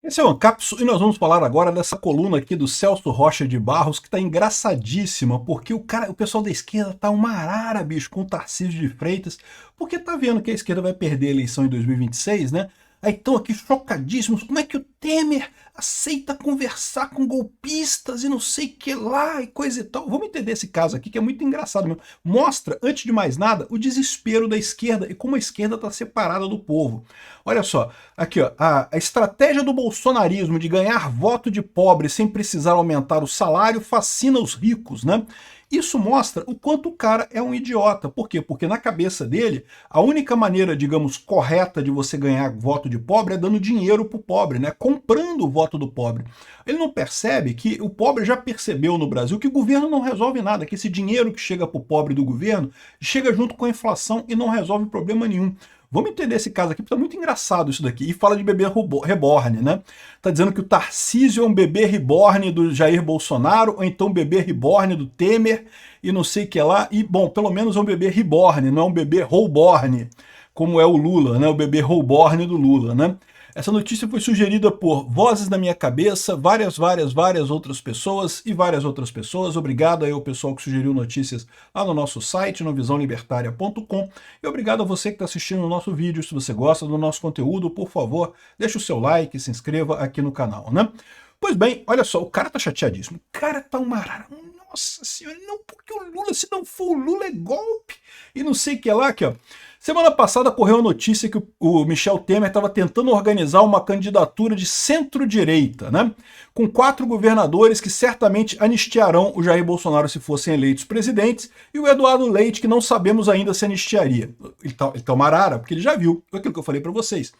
Esse é o Ancapso e nós vamos falar agora dessa coluna aqui do Celso Rocha de Barros, que tá engraçadíssima, porque o pessoal da esquerda tá uma arara, bicho, com o Tarcísio de Freitas, porque tá vendo que a esquerda vai perder a eleição em 2026, né? Aí estão aqui chocadíssimos, como é que o Temer aceita conversar com golpistas e não sei o que lá e coisa e tal. Vamos entender esse caso aqui, que é muito engraçado mesmo. Mostra, antes de mais nada, o desespero da esquerda e como a esquerda está separada do povo. Olha só, aqui ó, a estratégia do bolsonarismo de ganhar voto de pobre sem precisar aumentar o salário fascina os ricos, né? Isso mostra o quanto o cara é um idiota. Por quê? Porque na cabeça dele, a única maneira, digamos, correta de você ganhar voto de pobre é dando dinheiro pro pobre, né? Comprando o voto do pobre. Ele não percebe que o pobre já percebeu no Brasil que o governo não resolve nada, que esse dinheiro que chega pro pobre do governo chega junto com a inflação e não resolve problema nenhum. Vamos entender esse caso aqui, porque tá muito engraçado isso daqui. E fala de bebê reborn, né? Tá dizendo que o Tarcísio é um bebê reborn do Jair Bolsonaro, ou então um bebê reborn do Temer, e não sei o que lá. E, bom, pelo menos é um bebê reborn, não é um bebê rollborn, como é o Lula, né? O bebê rollborn do Lula, né? Essa notícia foi sugerida por Vozes da Minha Cabeça, várias outras pessoas e várias outras pessoas. Obrigado aí ao pessoal que sugeriu notícias lá no nosso site, no visãolibertaria.com. E obrigado a você que está assistindo o nosso vídeo. Se você gosta do nosso conteúdo, por favor, deixe o seu like e se inscreva aqui no canal, né? Pois bem, olha só, o cara tá chateadíssimo. O cara tá uma arara. Nossa senhora, não, porque o Lula, se não for o Lula, é golpe. E não sei o que lá, aqui, ó. Semana passada correu a notícia que o Michel Temer estava tentando organizar uma candidatura de centro-direita, né? Com 4 governadores que certamente anistiarão o Jair Bolsonaro se fossem eleitos presidentes, e o Eduardo Leite, que não sabemos ainda se anistiaria. Ele tá uma arara, porque ele já viu aquilo que eu falei para vocês.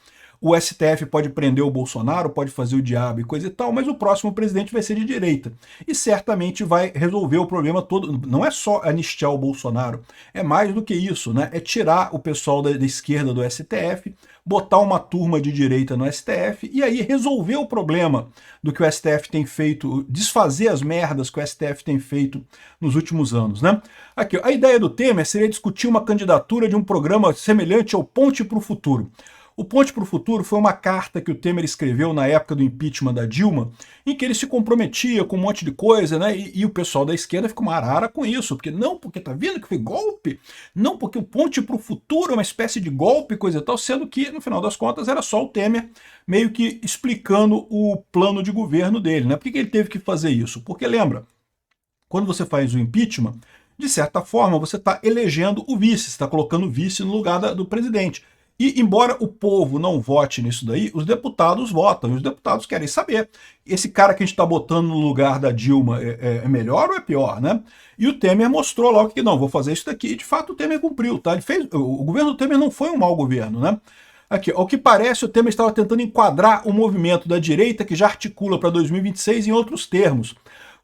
O STF pode prender o Bolsonaro, pode fazer o diabo e coisa e tal, mas o próximo presidente vai ser de direita. E certamente vai resolver o problema todo. Não é só anistiar o Bolsonaro, é mais do que isso, né? É tirar o pessoal da esquerda do STF, botar uma turma de direita no STF e aí resolver o problema do que o STF tem feito, desfazer as merdas que o STF tem feito nos últimos anos, né? Aqui, a ideia do Temer seria discutir uma candidatura de um programa semelhante ao Ponte para o Futuro. O Ponte para o Futuro foi uma carta que o Temer escreveu na época do impeachment da Dilma, em que ele se comprometia com um monte de coisa, né? E o pessoal da esquerda ficou uma arara com isso, porque tá vendo que foi golpe? Não, porque o Ponte para o Futuro é uma espécie de golpe, coisa e tal, sendo que, no final das contas, era só o Temer meio que explicando o plano de governo dele, né? Por que ele teve que fazer isso? Porque lembra, quando você faz o impeachment, de certa forma, você está elegendo o vice, você está colocando o vice no lugar do presidente. E, embora o povo não vote nisso daí, os deputados votam, e os deputados querem saber. Esse cara que a gente está botando no lugar da Dilma é melhor ou é pior, né? E o Temer mostrou logo que não, vou fazer isso daqui. E, de fato, o Temer cumpriu, tá? O governo do Temer não foi um mau governo, né? Aqui, ao que parece, o Temer estava tentando enquadrar o movimento da direita que já articula para 2026 em outros termos,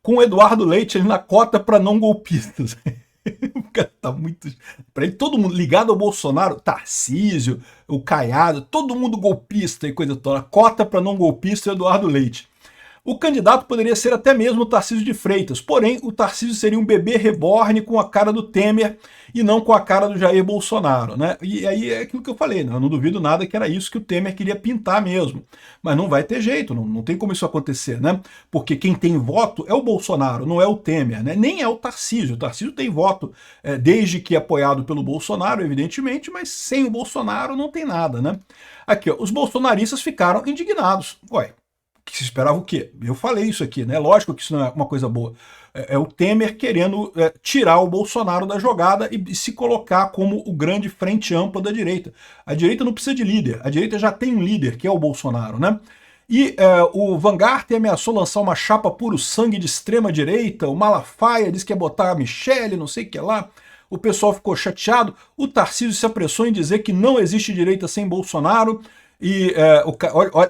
com o Eduardo Leite ali na cota para não golpistas. O cara tá muito. Pra ele, todo mundo ligado ao Bolsonaro, Tarcísio, o Caiado, todo mundo golpista e coisa toda. Cota para não golpista, Eduardo Leite. O candidato poderia ser até mesmo o Tarcísio de Freitas, porém o Tarcísio seria um bebê reborn com a cara do Temer e não com a cara do Jair Bolsonaro, né? E aí é aquilo que eu falei, né? Eu não duvido nada que era isso que o Temer queria pintar mesmo. Mas não vai ter jeito, não tem como isso acontecer, né? Porque quem tem voto é o Bolsonaro, não é o Temer, né? Nem é o Tarcísio. O Tarcísio tem voto desde que é apoiado pelo Bolsonaro, evidentemente, mas sem o Bolsonaro não tem nada, né? Aqui, ó, os bolsonaristas ficaram indignados. Ué, que se esperava o quê? Eu falei isso aqui, né? Lógico que isso não é uma coisa boa. É o Temer querendo tirar o Bolsonaro da jogada e se colocar como o grande frente ampla da direita. A direita não precisa de líder, a direita já tem um líder, que é o Bolsonaro, né? E o Vanguard ameaçou lançar uma chapa puro sangue de extrema direita, o Malafaia disse que ia botar a Michelle, não sei o que lá. O pessoal ficou chateado, o Tarcísio se apressou em dizer que não existe direita sem Bolsonaro. E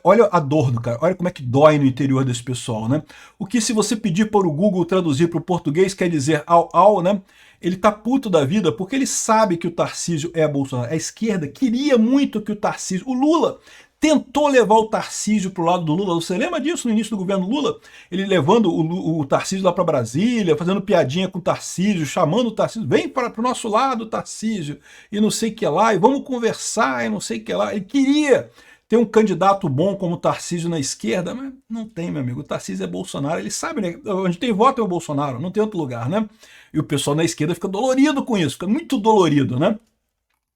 olha a dor do cara, olha como é que dói no interior desse pessoal, né? O que se você pedir para o Google traduzir para o português quer dizer au, né? Ele tá puto da vida porque ele sabe que o Tarcísio é Bolsonaro. A esquerda queria muito que o Tarcísio, o Lula, tentou levar o Tarcísio para o lado do Lula. Você lembra disso no início do governo Lula? Ele levando o Tarcísio lá para Brasília, fazendo piadinha com o Tarcísio, chamando o Tarcísio, vem para o nosso lado, Tarcísio, e não sei o que lá, e vamos conversar, e não sei o que lá. Ele queria Tem um candidato bom como o Tarcísio na esquerda, mas não tem, meu amigo. O Tarcísio é Bolsonaro, ele sabe, né? Onde tem voto é o Bolsonaro, não tem outro lugar, né? E o pessoal na esquerda fica dolorido com isso, fica muito dolorido, né?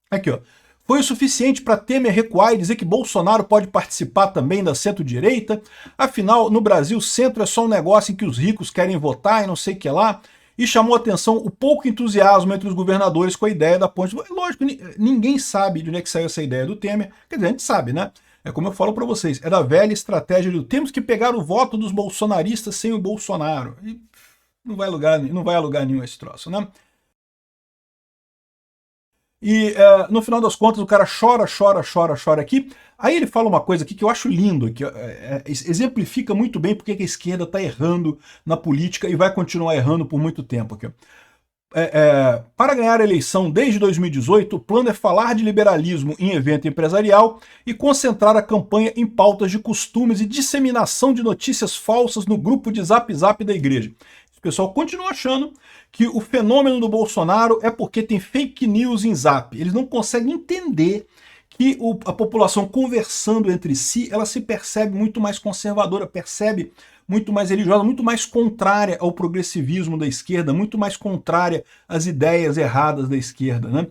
Aqui, ó. Foi o suficiente para Temer recuar e dizer que Bolsonaro pode participar também da centro-direita? Afinal, no Brasil, centro é só um negócio em que os ricos querem votar e não sei o que lá. E chamou a atenção o pouco entusiasmo entre os governadores com a ideia da ponte. Lógico, ninguém sabe de onde é que saiu essa ideia do Temer. Quer dizer, a gente sabe, né? É como eu falo para vocês, é da velha estratégia do temos que pegar o voto dos bolsonaristas sem o Bolsonaro. E não vai a lugar nenhum esse troço, né? E no final das contas o cara chora aqui. Aí ele fala uma coisa aqui que eu acho lindo, que exemplifica muito bem porque que a esquerda está errando na política e vai continuar errando por muito tempo. Aqui. Para ganhar a eleição desde 2018, o plano é falar de liberalismo em evento empresarial e concentrar a campanha em pautas de costumes e disseminação de notícias falsas no grupo de Zap Zap da igreja. O pessoal continua achando que o fenômeno do Bolsonaro é porque tem fake news em Zap. Eles não conseguem entender que a população conversando entre si, ela se percebe muito mais conservadora, percebe muito mais religiosa, muito mais contrária ao progressivismo da esquerda, muito mais contrária às ideias erradas da esquerda, né?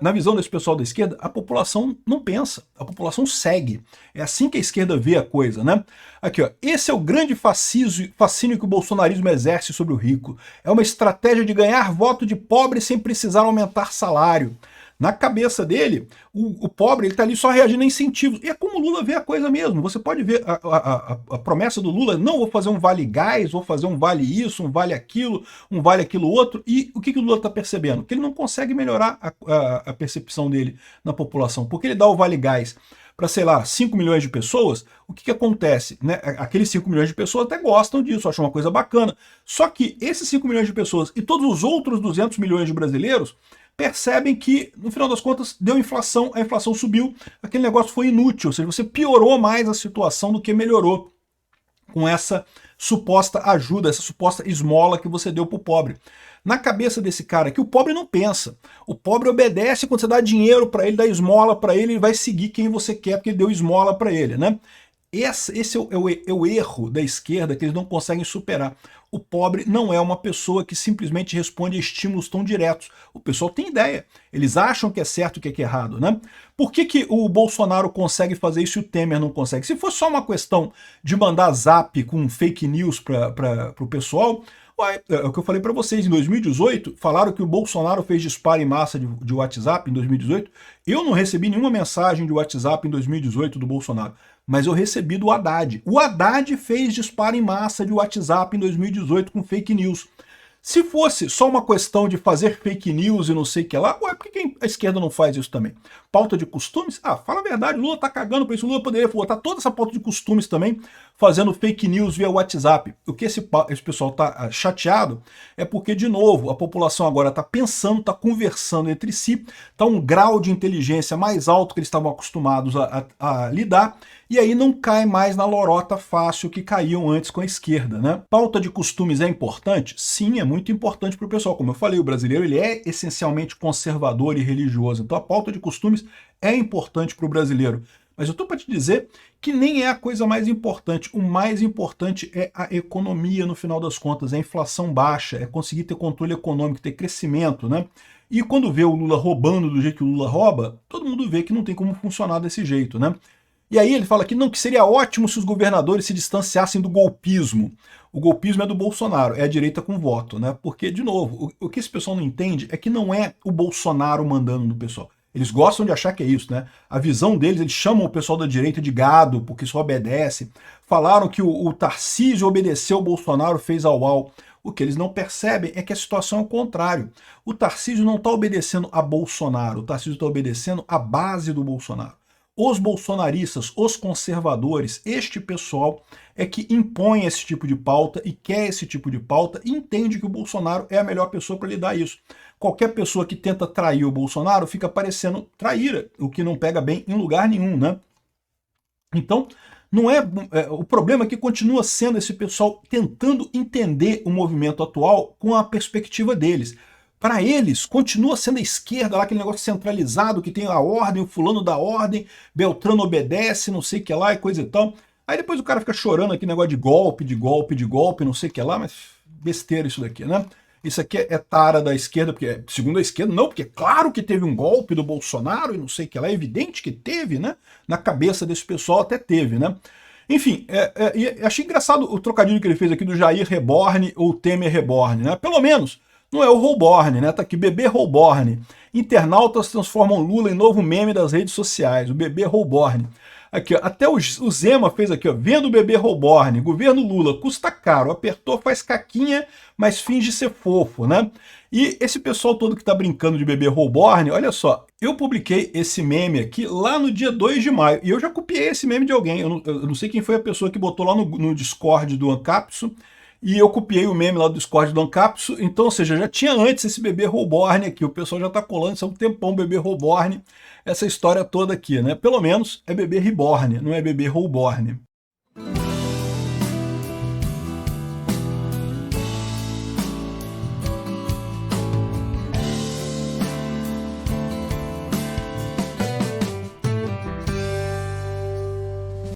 Na visão desse pessoal da esquerda, a população não pensa, a população segue. É assim que a esquerda vê a coisa, né? Aqui, ó, esse é o grande fascínio que o bolsonarismo exerce sobre o rico. É uma estratégia de ganhar voto de pobre sem precisar aumentar salário. Na cabeça dele, o pobre ele está ali só reagindo a incentivos. E é como o Lula vê a coisa mesmo. Você pode ver a promessa do Lula, não, vou fazer um vale gás, vou fazer um vale isso, um vale aquilo outro. E o que o Lula está percebendo? Que ele não consegue melhorar a percepção dele na população. Porque ele dá o vale gás para, sei lá, 5 milhões de pessoas, o que acontece? Né? Aqueles 5 milhões de pessoas até gostam disso, acham uma coisa bacana. Só que esses 5 milhões de pessoas e todos os outros 200 milhões de brasileiros percebem que, no final das contas, deu inflação, a inflação subiu, aquele negócio foi inútil, ou seja, você piorou mais a situação do que melhorou com essa suposta ajuda, essa suposta esmola que você deu para o pobre. Na cabeça desse cara aqui, o pobre não pensa. O pobre obedece quando você dá dinheiro para ele, dá esmola para ele, ele vai seguir quem você quer porque ele deu esmola para ele, né? Esse é o erro da esquerda que eles não conseguem superar. O pobre não é uma pessoa que simplesmente responde a estímulos tão diretos. O pessoal tem ideia. Eles acham que é certo e que é errado, né? Por que o Bolsonaro consegue fazer isso e o Temer não consegue? Se fosse só uma questão de mandar zap com fake news para o pessoal, é o que eu falei para vocês, em 2018, falaram que o Bolsonaro fez disparo em massa de WhatsApp em 2018. Eu não recebi nenhuma mensagem de WhatsApp em 2018 do Bolsonaro, mas eu recebi do Haddad. O Haddad fez disparo em massa de WhatsApp em 2018 com fake news. Se fosse só uma questão de fazer fake news e não sei o que lá, por que a esquerda não faz isso também? Pauta de costumes? Ah, fala a verdade, o Lula tá cagando pra isso, o Lula poderia botar toda essa pauta de costumes também, fazendo fake news via WhatsApp. O que esse pessoal tá chateado é porque, de novo, a população agora tá pensando, tá conversando entre si, tá um grau de inteligência mais alto que eles estavam acostumados a lidar, e aí não cai mais na lorota fácil que caíam antes com a esquerda, né? Pauta de costumes é importante? Sim, é muito importante para o pessoal. Como eu falei, o brasileiro ele é essencialmente conservador e religioso, então a pauta de costumes é importante para o brasileiro. Mas eu estou para te dizer que nem é a coisa mais importante. O mais importante é a economia, no final das contas, é a inflação baixa, é conseguir ter controle econômico, ter crescimento, né? E quando vê o Lula roubando do jeito que o Lula rouba, todo mundo vê que não tem como funcionar desse jeito, né? E aí ele fala que não, que seria ótimo se os governadores se distanciassem do golpismo. O golpismo é do Bolsonaro, é a direita com voto, né? Porque, de novo, o que esse pessoal não entende é que não é o Bolsonaro mandando no pessoal. Eles gostam de achar que é isso, né? A visão deles, eles chamam o pessoal da direita de gado, porque só obedece. Falaram que o Tarcísio obedeceu o Bolsonaro, fez au-au. O que eles não percebem é que a situação é o contrário. O Tarcísio não está obedecendo a Bolsonaro, o Tarcísio está obedecendo a base do Bolsonaro. Os bolsonaristas, os conservadores, este pessoal é que impõe esse tipo de pauta e quer esse tipo de pauta e entende que o Bolsonaro é a melhor pessoa para lidar isso. Qualquer pessoa que tenta trair o Bolsonaro fica parecendo traíra, o que não pega bem em lugar nenhum, né? Então, não o problema é que continua sendo esse pessoal tentando entender o movimento atual com a perspectiva deles. para eles, continua sendo a esquerda, lá aquele negócio centralizado, que tem a ordem, o fulano da ordem, Beltrano obedece, não sei o que lá e coisa e tal. Aí depois o cara fica chorando aqui, negócio de golpe, de golpe, de golpe, não sei o que lá, mas besteira isso daqui, né? Isso aqui é tara da esquerda, porque, segundo a esquerda, não, porque claro que teve um golpe do Bolsonaro e não sei o que lá, é evidente que teve, né? Na cabeça desse pessoal até teve, né? Enfim, achei engraçado o trocadilho que ele fez aqui do Jair Reborn ou Temer Reborn, né? Pelo menos não é o Holborn, né? Tá aqui, bebê Holborn. Internautas transformam Lula em novo meme das redes sociais, o bebê Holborn. Aqui, ó, até o Zema fez aqui, ó, vendo o bebê Holborn, governo Lula, custa caro, apertou, faz caquinha, mas finge ser fofo, né? E esse pessoal todo que tá brincando de bebê Holborn, olha só, eu publiquei esse meme aqui lá no dia 2 de maio, e eu já copiei esse meme de alguém, eu não sei quem foi a pessoa que botou lá no Discord do Ancapsu, e eu copiei o meme lá do Discord do Ancapsu, então, ou seja, já tinha antes esse bebê Holborn aqui, o pessoal já tá colando, isso é um tempão, bebê Holborn, essa história toda aqui, né? Pelo menos é bebê Reborn, não é bebê Holborn.